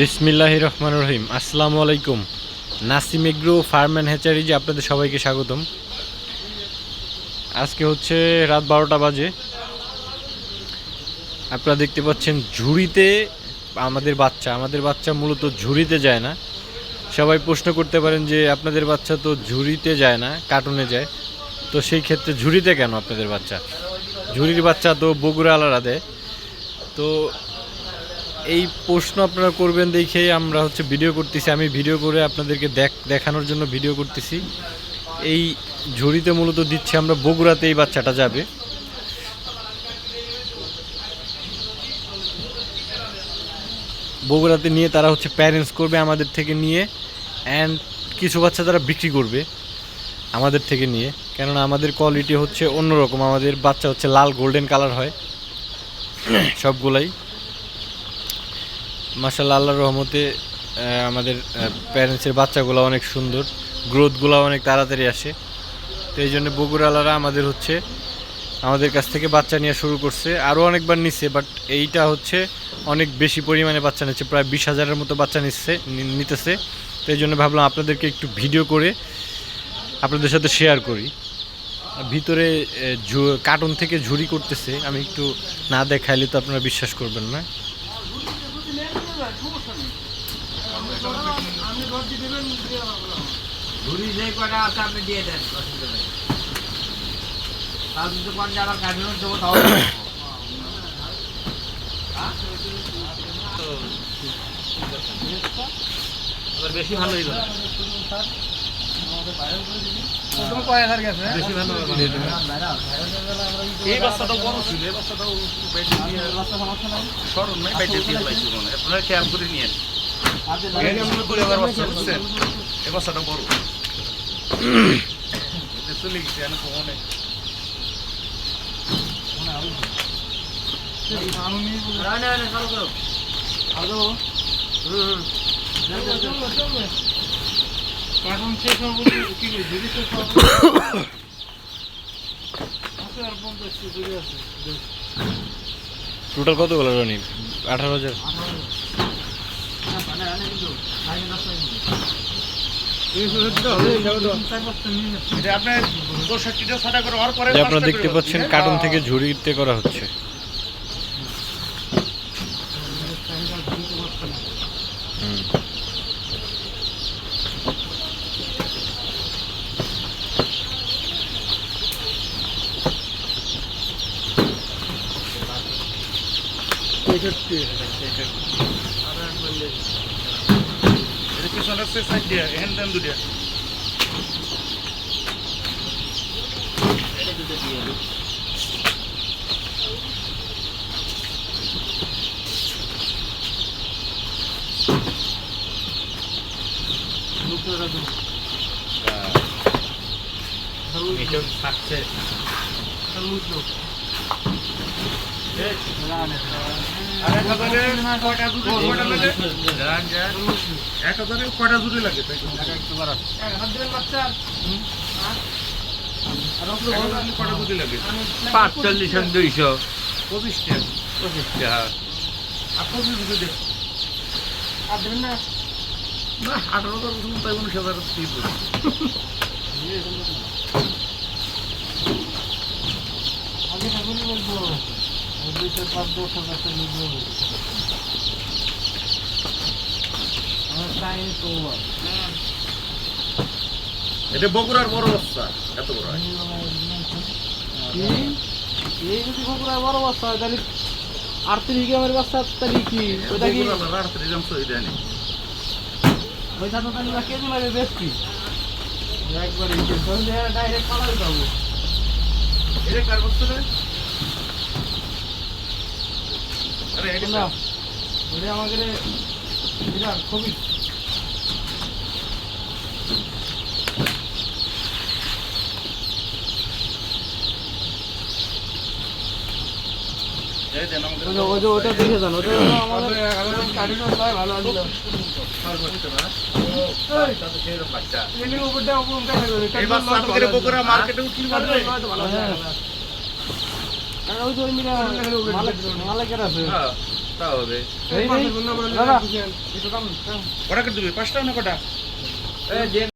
বিসমিল্লাহির রহমানির রহিম। আসসালামু আলাইকুম। নাসিম এগ্রো ফার্ম অ্যান্ড হ্যাচারিজে আপনাদের সবাইকে স্বাগতম। আজকে হচ্ছে রাত 12টা বাজে। আপনারা দেখতে পাচ্ছেন ঝুড়িতে আমাদের বাচ্চা মূলত ঝুড়িতে যায় না। সবাই প্রশ্ন করতে পারেন যে আপনাদের বাচ্চা তো ঝুড়িতে যায় না, কার্টুনে যায়, তো সেই ক্ষেত্রে ঝুড়িতে কেন আপনাদের বাচ্চা? ঝুড়ির বাচ্চা তো বগুড়া আলাদা দেয়। তো এই প্রশ্ন আপনারা করবেন দেখেই আমরা ভিডিও করতেছি। আমি ভিডিও করে আপনাদেরকে দেখানোর জন্য ভিডিও করতেছি। এই ঝুড়িতে মূলত দিচ্ছি আমরা বগুড়াতে এই বাচ্চাটা যাবে। বগুড়াতে নিয়ে তারা প্যারেন্টস করবে আমাদের থেকে নিয়ে, অ্যান্ড কিছু বাচ্চা তারা বিক্রি করবে আমাদের থেকে নিয়ে, কেননা আমাদের কোয়ালিটি অন্যরকম। আমাদের বাচ্চা লাল গোল্ডেন কালার হয় সবগুলাই। মাশাআল্লাহ, আল্লাহর রহমতে আমাদের প্যারেন্টসের বাচ্চাগুলো অনেক সুন্দর, গ্রোথগুলো অনেক তাড়াতাড়ি আসে। তো এই জন্য বগুড়ালারা আমাদের কাছ থেকে বাচ্চা নেওয়া শুরু করছে। আরও অনেকবার নিচ্ছে, বাট এইটা অনেক বেশি পরিমাণে বাচ্চা নিচ্ছে, প্রায় 20,000-এর মতো বাচ্চা নিতেছে। তো এই জন্য ভাবলাম আপনাদেরকে একটু ভিডিও করে আপনাদের সাথে শেয়ার করি। ভিতরে কার্টুন থেকে ঝুড়ি করতেছে, আমি একটু না দেখাইলে তো আপনারা বিশ্বাস করবেন না। ঝুড়ি যে কটা আছে আপনি দিয়ে দেন, অসুবিধা নেই। তার যদি কোন যারা কার্টুন দেবো তাও বেশি ভালো হইল। এই বাচ্চাটা বড় ছিল, এই বাচ্চাটাও সরল নাই, বাইটে দিয়ে লাইছি মনে হয়। আপনারা খেয়াল করে নিয়েন। এই বাচ্চাটা বড় চলে গেছে, অনেক টোটাল কতগুলো রানি? 18,000। আপনারা দেখতে পাচ্ছেন কার্টুন থেকে ঝুড়িতে করা হচ্ছে। কটা জুড়ি লাগে? 45 200 25 টাকা। আপনার যদি না 18,000 তাই 19,000 এটা বগুড়ার বড় বাচ্চা, এত বড় এই যদি বগুড়ার বড় বাচ্চা হয় তাহলে 38 গ্রামের বাচ্চা, তাহলে কি ওটা কি 38 গ্রাম সই দেয়নি? ওই সাথে তাহলে কেজি লাগে বেশি একবার ডাইরেক্ট পালাই যাবো। এটা কার বস্তু রে? আরে এটা না, ওটা আমাদের এটা খুবই ওটা দেখে যান, ওটা আমাদের ভালো আসলো। মালিকের আছে। তা হবে এই দাদা কটা করে দিবি 5টা না কটা